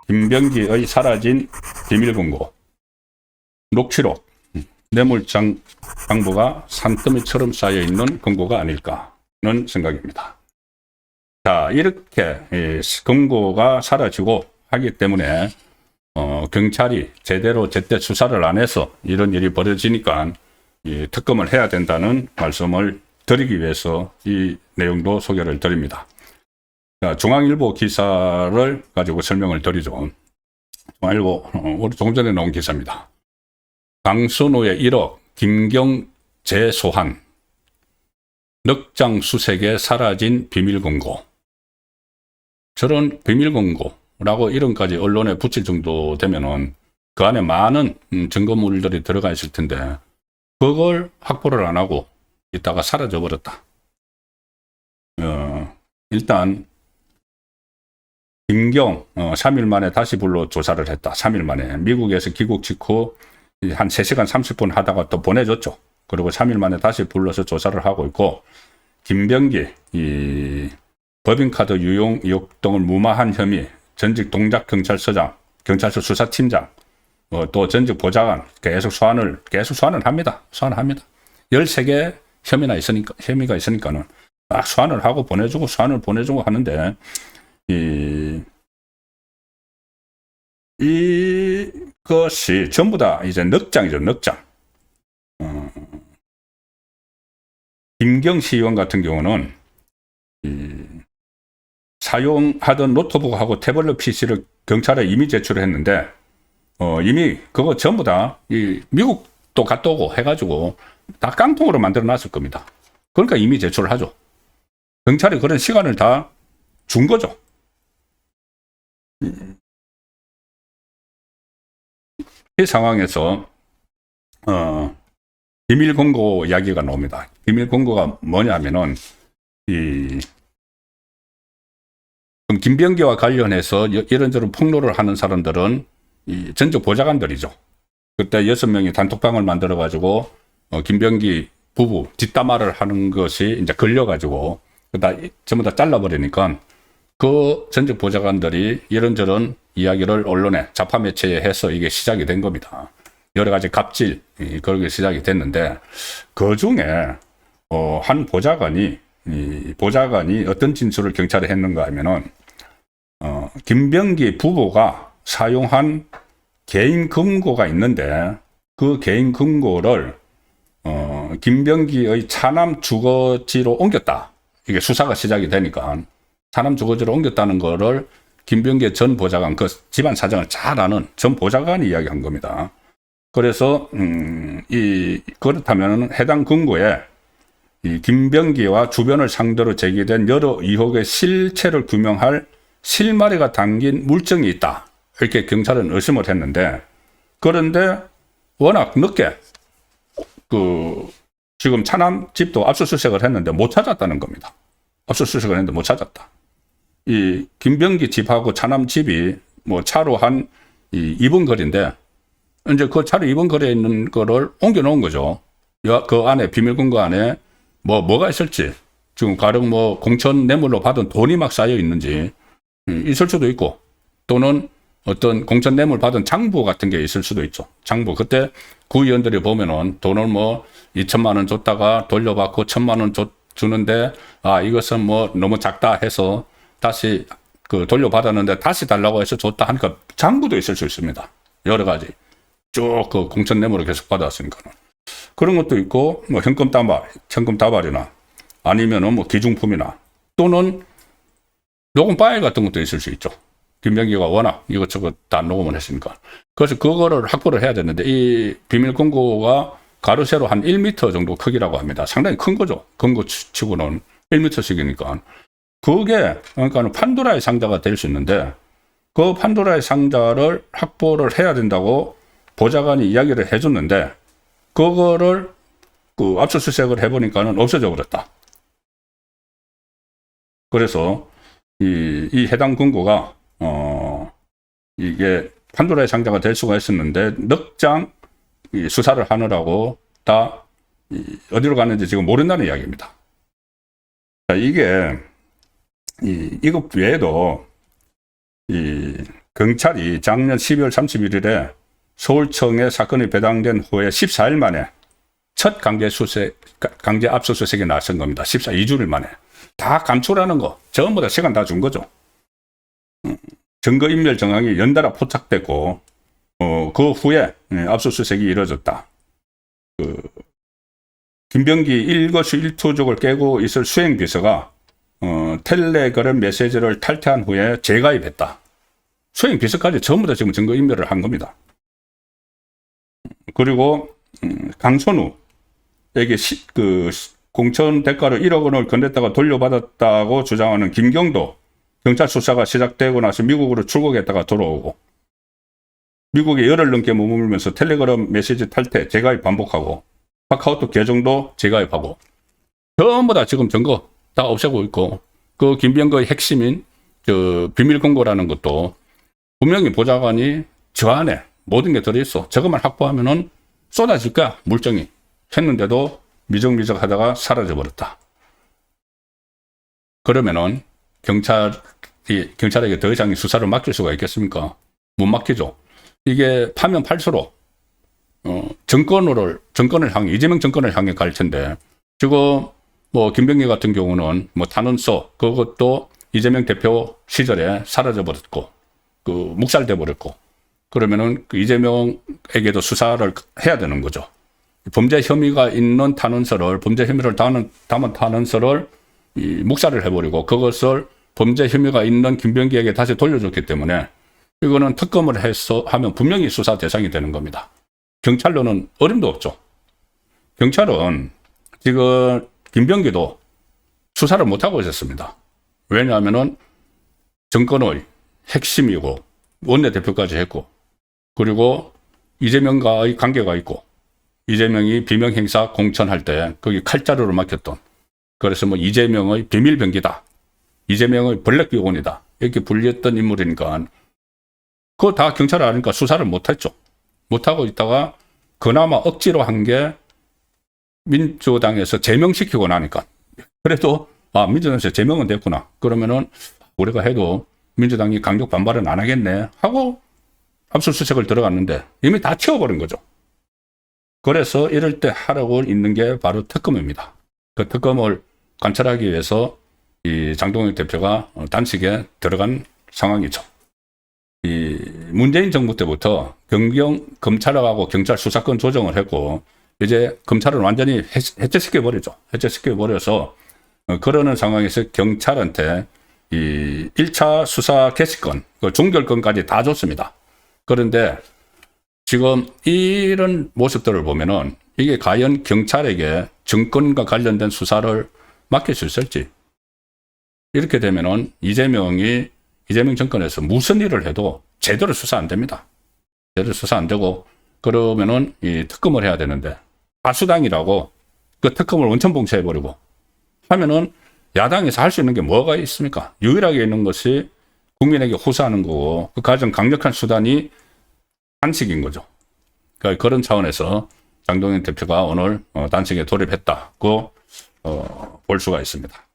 김병기의 사라진 비밀금고, 녹취록, 뇌물장부가 산더미처럼 쌓여있는 금고가 아닐까는 생각입니다. 자, 이렇게 금고가 사라지고 하기 때문에 경찰이 제대로 제때 수사를 안 해서 이런 일이 벌어지니까 특검을 해야 된다는 말씀을 드리기 위해서 이 내용도 소개를 드립니다. 자, 중앙일보 기사를 가지고 설명을 드리죠. 중앙일보 조금 전에 나온 기사입니다. 강선우의 1억, 김경 재소환, 넉장 수색에 사라진 비밀금고. 저런 비밀금고라고 이름까지 언론에 붙일 정도 되면은 그 안에 많은 증거물들이 들어가 있을 텐데 그걸 확보를 안 하고 있다가 사라져 버렸다. 일단 김경 3일 만에 다시 불러 조사를 했다. 3일 만에 미국에서 귀국 직후 한 3시간 30분 하다가 또 보내줬죠. 그리고 3일 만에 다시 불러서 조사를 하고 있고, 김병기 법인카드 유용 의혹 등을 무마한 혐의, 전직 동작경찰서장, 경찰서 수사팀장, 또 전직 보좌관 계속 소환을 합니다. 소환합니다. 13개 혐의가 있으니까는 소환을 하고 보내주고 소환을 보내주고 하는데, 이것이 전부 다 이제 넉장이죠, 넉장. 김경시 의원 같은 경우는 사용하던 노트북하고 태블릿 PC를 경찰에 이미 제출을 했는데, 이미 그거 전부 다 미국도 갔다 오고 해가지고 다 깡통으로 만들어 놨을 겁니다. 그러니까 이미 제출을 하죠. 경찰이 그런 시간을 다 준 거죠. 이 상황에서 비밀금고 이야기가 나옵니다. 비밀금고가 뭐냐면은 김병기와 관련해서 이런저런 폭로를 하는 사람들은 전직 보좌관들이죠. 그때 6명이 단톡방을 만들어 가지고 김병기 부부 뒷담화를 하는 것이 이제 걸려 가지고 전부 다 잘라버리니까 그 전직 보좌관들이 이런저런 이야기를 언론에 자파 매체에 해서 이게 시작이 된 겁니다. 여러 가지 갑질, 그렇게 시작이 됐는데, 그 중에, 한 보좌관이 어떤 진술을 경찰에 했는가 하면은, 김병기 부부가 사용한 개인 금고가 있는데, 그 개인 금고를, 김병기의 차남 주거지로 옮겼다. 이게 수사가 시작이 되니까, 차남 주거지로 옮겼다는 거를 김병기 전 보좌관, 그 집안 사정을 잘 아는 전 보좌관이 이야기한 겁니다. 그래서 그렇다면 해당 금고에 이 김병기와 주변을 상대로 제기된 여러 의혹의 실체를 규명할 실마리가 담긴 물증이 있다. 이렇게 경찰은 의심을 했는데, 그런데 워낙 늦게 지금 차남 집도 압수수색을 했는데 못 찾았다는 겁니다. 압수수색을 했는데 못 찾았다. 이 김병기 집하고 차남 집이 뭐 차로 한 2분 거리인데, 이제 그 차로 2분 거리에 있는 거를 옮겨 놓은 거죠. 그 안에, 비밀금고 안에 뭐가 있을지, 지금 가령 뭐 공천 뇌물로 받은 돈이 막 쌓여 있는지 있을 수도 있고, 또는 어떤 공천 뇌물 받은 장부 같은 게 있을 수도 있죠. 장부. 그때 구의원들이 보면은 돈을 뭐 2천만 원 줬다가 돌려받고 1,000만 원 주는데, 이것은 뭐 너무 작다 해서 다시 돌려받았는데 다시 달라고 해서 줬다 하니까 장부도 있을 수 있습니다. 여러 가지. 쭉 공천 뇌물을 계속 받았으니까는. 그런 것도 있고, 뭐 현금 다발이나 아니면은 뭐 기중품이나, 또는 녹음 파일 같은 것도 있을 수 있죠. 김병기가 워낙 이것저것 다 녹음을 했으니까. 그래서 그거를 확보를 해야 되는데, 이 비밀금고가 가로 세로 한 1m 정도 크기라고 합니다. 상당히 큰 거죠. 금고 치고는 1m씩이니까. 그게 그러니까 판도라의 상자가 될 수 있는데, 그 판도라의 상자를 확보를 해야 된다고 보좌관이 이야기를 해줬는데, 그거를 압수수색을 해보니까는 없어져 버렸다. 그래서 이 해당 금고가 이게 판도라의 상자가 될 수가 있었는데, 넉장 수사를 하느라고 다 어디로 갔는지 지금 모른다는 이야기입니다. 자, 이게 이것 외에도 경찰이 작년 12월 31일에 서울청에 사건이 배당된 후에 14일 만에 첫 강제 압수수색에 나선 겁니다. 2주일 만에. 다 감출하는 거 전부 다 시간 다 준 거죠. 증거인멸 정황이 연달아 포착됐고 그 후에 압수수색이 이뤄졌다. 김병기 일거수 일투족을 깨고 있을 수행비서가 텔레그램 메시지를 탈퇴한 후에 재가입했다. 수행비서까지 전부 다 지금 증거인멸을 한 겁니다. 그리고 강선우에게 공천 대가로 1억 원을 건넸다가 돌려받았다고 주장하는 김경도 경찰 수사가 시작되고 나서 미국으로 출국했다가 돌아오고 미국에 열흘 넘게 머물면서 텔레그램 메시지 탈퇴, 재가입 반복하고 카카오톡 계정도 재가입하고 전부 다 지금 증거 다 없애고 있고 그 김병거의 핵심인 비밀 공고라는 것도 분명히 보좌관이 저 안에 모든 게 들어있어. 저것만 확보하면은 쏟아질 거야, 물증이. 했는데도 미적미적 하다가 사라져버렸다. 그러면은 경찰에게 더 이상 수사를 맡길 수가 있겠습니까? 못 맡기죠. 이게 파면 팔수록 정권을 향해, 이재명 정권을 향해 갈 텐데, 지금 김병기 같은 경우는 탄원서 그것도 이재명 대표 시절에 사라져버렸고 묵살돼 버렸고, 그러면은 이재명에게도 수사를 해야 되는 거죠. 범죄 혐의가 있는 탄원서를, 범죄 혐의를 담은 탄원서를 묵살을 해버리고 그것을 범죄 혐의가 있는 김병기에게 다시 돌려줬기 때문에 이거는 특검을 하면 분명히 수사 대상이 되는 겁니다. 경찰로는 어림도 없죠. 경찰은 지금 김병기도 수사를 못하고 있었습니다. 왜냐하면은 정권의 핵심이고 원내대표까지 했고, 그리고 이재명과의 관계가 있고, 이재명이 비명행사 공천할 때 거기 칼자루를 맡겼던, 그래서 이재명의 비밀병기다, 이재명의 블랙비곤이다 이렇게 불렸던 인물이니까 그거 다 경찰을 아니까 수사를 못했죠. 못하고 있다가 그나마 억지로 한 게 민주당에서 제명시키고 나니까, 그래도 민주당에서 제명은 됐구나, 그러면은 우리가 해도 민주당이 강력 반발은 안 하겠네 하고 압수수색을 들어갔는데 이미 다 치워버린 거죠. 그래서 이럴 때 하라고 있는 게 바로 특검입니다. 그 특검을 관찰하기 위해서 이 장동혁 대표가 단식에 들어간 상황이죠. 이 문재인 정부 때부터 검찰하고 경찰 수사권 조정을 했고, 이제 검찰을 완전히 해체시켜버리죠. 해체시켜버려서 그러는 상황에서 경찰한테 이 1차 수사 개시권, 종결권까지 다 줬습니다. 그런데 지금 이런 모습들을 보면은 이게 과연 경찰에게 정권과 관련된 수사를 맡길 수 있을지, 이렇게 되면은 이재명 정권에서 무슨 일을 해도 제대로 수사 안 됩니다. 제대로 수사 안 되고, 그러면은 이 특검을 해야 되는데 다수당이라고 그 특검을 원천 봉쇄해버리고 하면은 야당에서 할 수 있는 게 뭐가 있습니까? 유일하게 있는 것이 국민에게 호소하는 거고, 그 가장 강력한 수단이 단식인 거죠. 그러니까 그런 차원에서 장동혁 대표가 오늘 단식에 돌입했다고 볼 수가 있습니다.